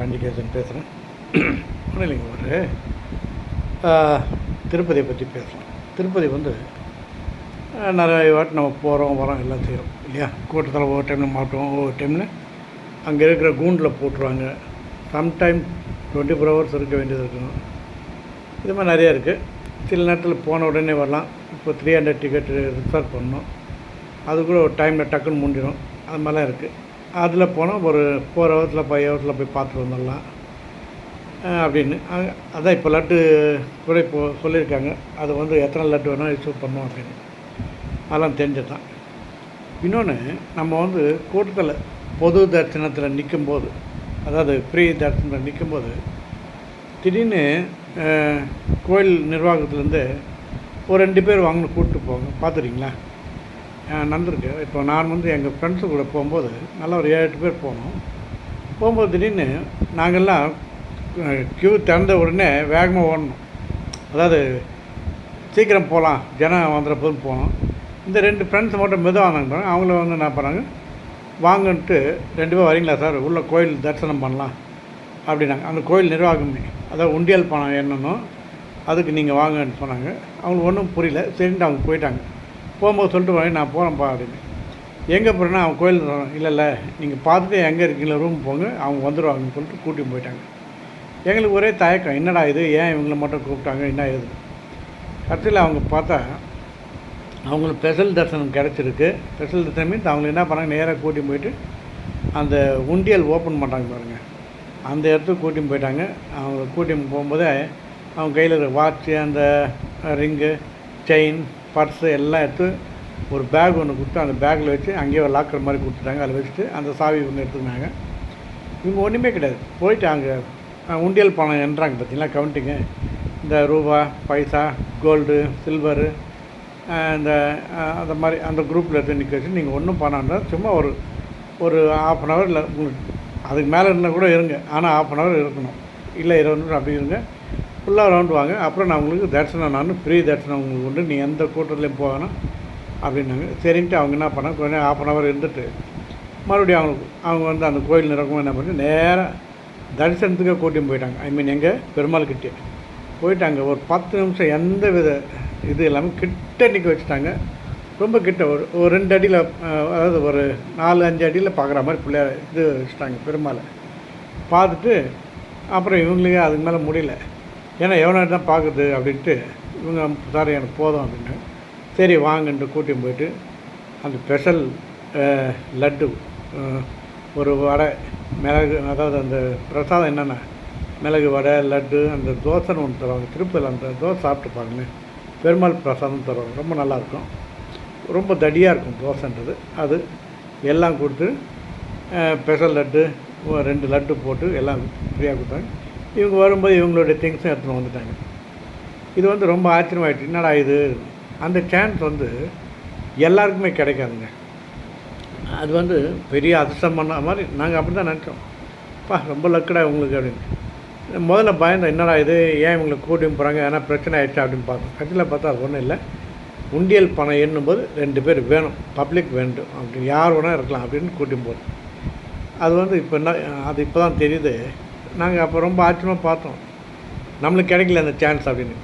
காஞ்சிகேசன் பேசுகிறேன். ஒன்றும் இல்லைங்க, ஒரு திருப்பதியை பற்றி பேசலாம். திருப்பதி வந்து நிறைய வாட்டி நம்ம போகிறோம் வரோம் எல்லாம் செய்கிறோம் இல்லையா. கூட்டத்தில் ஒவ்வொரு டைமில் மாட்டுவோம், ஒவ்வொரு டைமில் அங்கே இருக்கிற கூண்டில் போட்டுருவாங்க. சம்டைம் 24 hours இருக்க வேண்டியது இருக்கணும். இது மாதிரி நிறையா இருக்குது. சில நேரத்தில் போன உடனே வரலாம். இப்போ 300 டிக்கெட் ரிசர்வ் பண்ணணும், அது கூட ஒரு டைமில் டக்குன்னு முடிஞ்சிடும். அது மாதிரிலாம் இருக்குது. அதில் போனால் ஒரு 4 hours 5 hours போய் பார்த்துட்டு வந்துடலாம் அப்படின்னு. அதான் இப்போ லட்டு கூட இப்போ சொல்லியிருக்காங்க, அது வந்து எத்தனை லட்டு வேணால் ரிசர்வ் பண்ணோம் அப்படின்னு. அதெல்லாம் தெரிஞ்சது தான். இன்னொன்று, நம்ம வந்து கூட்டத்தில் பொது தரிசனத்தில் நிற்கும்போது, அதாவது ஃப்ரீ தரிசனத்தில் நிற்கும்போது திடீர்னு கோயில் நிர்வாகத்துலேருந்து ஒரு 2 பேர் வாங்கன்னு கூப்பிட்டு போங்க. பார்த்துருக்கீங்களா? நடந்திருக்கு. இப்போ நான் வந்து எங்கள் ஃப்ரெண்ட்ஸு கூட போகும்போது நல்லா ஒரு 7-8 பேர் போகும்போது திடீர்னு நாங்கள்லாம் க்யூ திறந்த உடனே வேகமாக ஓடணும். அதாவது சீக்கிரம் போகலாம், ஜனம் வந்துடுற போதும் போனோம். இந்த 2 ஃப்ரெண்ட்ஸ் மட்டும் மெதுவாக வந்தாங்க. அவங்கள வந்து என்ன பண்ணாங்க, வாங்கன்ட்டு 2 பேர் வரீங்களா சார், உள்ள கோயில் தரிசனம் பண்ணலாம் அப்படின்னாங்க. அந்த கோயில் நிர்வாகமே, அதாவது உண்டியல் பணம் என்னன்னோ அதுக்கு நீங்கள் வாங்கன்னு சொன்னாங்க. அவங்களுக்கு ஒன்றும் புரியல. சரின்ட்டு அவங்க போயிட்டாங்க. போகும்போது சொல்லிட்டு வாங்க, நான் போகிறேன்ப்பா அப்படின்னு. எங்கே போகிறேன்னா அவங்க கோயில் இல்லை நீங்கள் பார்த்துட்டு எங்கே இருக்கீங்களா ரூம் போங்க, அவங்க வந்துடுவாங்கன்னு சொல்லிட்டு கூட்டின்னு போயிட்டாங்க. எங்களுக்கு ஒரே தயக்கம், என்னடா இது, ஏன் இவங்கள மட்டும் கூப்பிட்டாங்க, என்ன ஏது. கடைசியில் அவங்க பார்த்தா அவங்களுக்கு ஸ்பெஷல் தரிசனம் கிடச்சிருக்கு. ஸ்பெஷல் தரிசனம் மீன்ஸ் அவங்க என்ன பண்ணாங்க, நேராக கூட்டின்னு போயிட்டு அந்த உண்டியல் ஓப்பன் பண்ணுறாங்க பாருங்கள், அந்த இடத்துக்கு கூட்டின்னு போயிட்டாங்க. அவங்க கூட்டின்னு போகும்போதே அவங்க கையில் இருக்கிற வாட்ச்சு, அந்த ரிங்கு, செயின், பர்ஸு எல்லாம் எடுத்து ஒரு பேக் ஒன்று கொடுத்து அந்த பேக்கில் வச்சு அங்கேயே ஒரு லாக்கர் மாதிரி கொடுத்துட்டாங்க. அதில் வச்சுட்டு அந்த சாவி இவங்க எடுத்துக்கினாங்க. இவங்க ஒன்றுமே கிடையாது. போயிட்டு அங்கே உண்டியல் பணம் என்றாங்க பார்த்தீங்களா, கவுண்டிங்கு. இந்த ரூபா, பைசா, கோல்டு, சில்வரு, இந்த அந்த மாதிரி அந்த குரூப்பில் எடுத்து நிற்க வச்சு நீங்கள் ஒன்றும் பண்ணாண்டா சும்மா ஒரு 1/2 hour இல்லை, உங்களுக்கு அதுக்கு மேலே இருந்தால் கூட இருங்க, ஆனால் 1/2 hour இருக்கணும், இல்லை 20 நிமிஷம் அப்படி இருங்க, ஃபுல்லாக ரவுண்டு வாங்க. அப்புறம் நான் உங்களுக்கு தரிசனம், நான் ஃப்ரீ தரிசனம் உங்களுக்கு உண்டு, நீ எந்த கூட்டத்துலேயும் போகணும் அப்படின்னாங்க. சரின்ட்டு அவங்க என்ன பண்ணாங்க, கொஞ்சம் 1/2 hour இருந்துட்டு மறுபடியும் அவங்க வந்து அந்த கோயில் நிறக்கும் என்ன பண்ணி நேராக தரிசனத்துக்கே கூட்டின்னு போயிட்டாங்க. ஐ மீன் எங்கள் பெருமாள்கிட்டே போயிட்டாங்க. ஒரு 10 நிமிஷம் எந்த வித இது இல்லாமல் கிட்ட நிற்க வச்சுட்டாங்க. ரொம்ப கிட்ட, ஒரு 2 அடியில், அதாவது ஒரு 4-5 அடியில் பார்க்குற மாதிரி பிள்ளையார் இது வச்சுட்டாங்க பெருமாளை. பார்த்துட்டு அப்புறம் இவங்களுக்கு அதுக்கு மேலே முடியல, ஏன்னா எவ்வளோ தான் பார்க்குது அப்படின்ட்டு இவங்க, சார் எனக்கு போதும் அப்படின்னா சரி வாங்கன்ட்டு கூட்டின்னு போயிட்டு அந்த ஸ்பெஷல் லட்டு, ஒரு வடை, மிளகு, அதாவது அந்த பிரசாதம் என்னென்ன மிளகு வடை, லட்டு, அந்த தோசைன்னு ஒன்று தருவாங்க. திருப்பதியில் அந்த தோசை சாப்பிட்டு பாருங்களேன், பெருமாள் பிரசாதம் தருவாங்க. ரொம்ப நல்லாயிருக்கும், ரொம்ப தடியாக இருக்கும் தோசைன்றது. அது எல்லாம் கொடுத்து ஸ்பெஷல் லட்டு 2 லட்டு போட்டு எல்லாம் ஃப்ரீயாக கொடுத்தாங்க. இவங்க வரும்போது இவங்களுடைய திங்ஸும் எடுத்துன்னு வந்துட்டாங்க. இது வந்து ரொம்ப ஆச்சரியமாயிடுச்சு, என்னடா இது. அந்த சான்ஸ் வந்து எல்லாருக்குமே கிடைக்காதுங்க. அது வந்து பெரிய அதிர்ஷ்டம் பண்ண மாதிரி நாங்கள் அப்படி தான் நினச்சோம். ரொம்ப லக்கடா உங்களுக்கு அப்படின்னு. முதல்ல பயந்தோம், என்னடா இது, ஏன் இவங்களுக்கு கூட்டின்னு போகிறாங்க, ஏன்னா பிரச்சனை ஆகிடுச்சா அப்படின்னு பார்த்தோம். கட்சியில் பார்த்தா அது ஒன்றும் இல்லை. உண்டியல் பணம் எண்ணும்போது 2 பேர் வேணும், பப்ளிக் வேண்டும், அப்படி யார் வேணால் இருக்கலாம் அப்படின்னு கூட்டின்னு போகிறோம். அது வந்து இப்போ என்ன, அது இப்போ தான் தெரியுது. நாங்கள் அப்போ ரொம்ப ஆச்சரியமாக பார்த்தோம், நம்மளுக்கு கிடைக்கல அந்த சான்ஸ் அப்படின்னு.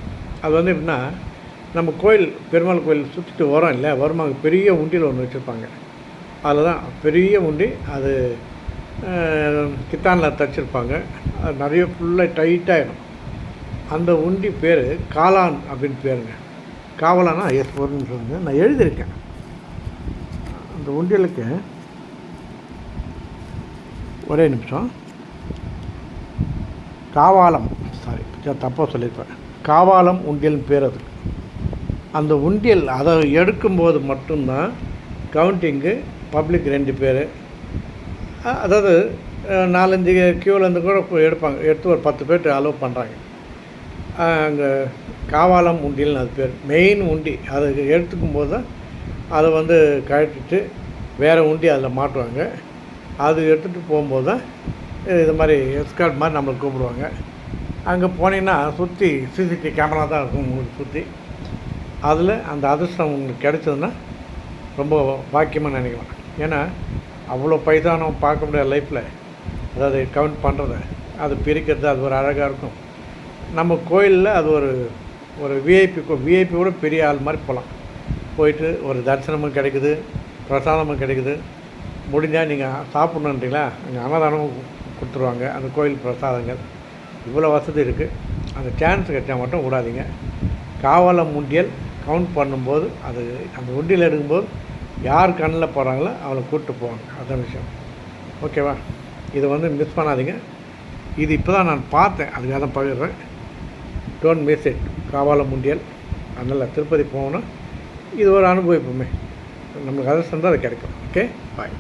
அது வந்து எப்படின்னா, நம்ம கோயில், பெருமாள் கோயில் சுற்றிட்டு வரோம் இல்லை, வருமாங்க பெரிய உண்டியில் ஒன்று வச்சுருப்பாங்க. அதில் தான் பெரிய உண்டி, அது கித்தானில் தைச்சிருப்பாங்க. அது நிறைய ஃபுல்லாக டைட்டாகிடும். அந்த உண்டி பேர் காளான் அப்படின்னு பேருங்க. காவலானா ஒரு நிமிஷம் வந்து நான் எழுதியிருக்கேன். அந்த உண்டியலுக்கு ஒரே நிமிஷம், காவாலம், சாரி தப்பாக சொல்லியிருப்பேன், காவாலம் உண்டியல்னு பேர் அதுக்கு. அந்த உண்டியல் அதை எடுக்கும்போது மட்டும்தான் கவுண்டிங்கு, பப்ளிக் 2 பேர், அதாவது 4-5 க்யூவிலேருந்து கூட எடுப்பாங்க, எடுத்து ஒரு 10 பேர் அலோவ் பண்ணுறாங்க. அங்கே காவாலம் உண்டியல்னு அது பேர், மெயின் உண்டி. அதை எடுத்துக்கும் போது தான் அதை வந்து கழட்டிட்டு வேறு உண்டி அதில் மாட்டுவாங்க. அது எடுத்துகிட்டு போகும்போது தான் இது மாதிரி எஸ்கார்ட் மாதிரி நம்மளை கூப்பிடுவாங்க. அங்கே போனீங்கன்னா சுற்றி சிசிடிவி கேமரா தான் இருக்கும் உங்களுக்கு சுற்றி. அதில் அந்த அதிர்ஷ்டம் உங்களுக்கு கிடச்சதுன்னா ரொம்ப பாக்கியமாக நினைக்கலாம். ஏன்னா அவ்வளோ பைசா நம்ம பார்க்க முடியாது லைஃப்பில், அதாவது கவுண்ட் பண்ணுறத. அது பிரிக்கிறது அது ஒரு அழகாக இருக்கும். நம்ம கோயிலில் அது ஒரு ஒரு விஐபி கூட பெரிய ஆள் மாதிரி போகலாம். போயிட்டு ஒரு தரிசனமும் கிடைக்குது, பிரசாதமும் கிடைக்குது. முடிஞ்சால் நீங்கள் சாப்பிட்ணுன்றீங்களா, அங்கே அன்னதானமும் கொடுத்துருவாங்க, அந்த கோயில் பிரசாதங்கள். இவ்வளோ வசதி இருக்குது. அந்த சான்ஸ் கிடைச்சா மட்டும் விடாதீங்க. காவலம் உண்டியல் கவுண்ட் பண்ணும்போது அது அந்த உண்டியல் எடுக்கும்போது யார் கண்ணில் போகிறாங்களோ அவளை கூப்பிட்டு போவாங்க. அதான் விஷயம். ஓகேவா? இதை மிஸ் பண்ணாதீங்க. இது இப்போ தான் நான் பார்த்தேன், அதுக்காக தான் பகிர்றேன். Don't miss it. காவலம் உண்டியல். அதனால் திருப்பதி போகணும். இது ஒரு அனுபவிப்புமே. நம்மளுக்கு அதிர்ஷ்டம் தான் அது கிடைக்கும். ஓகே, பாய்.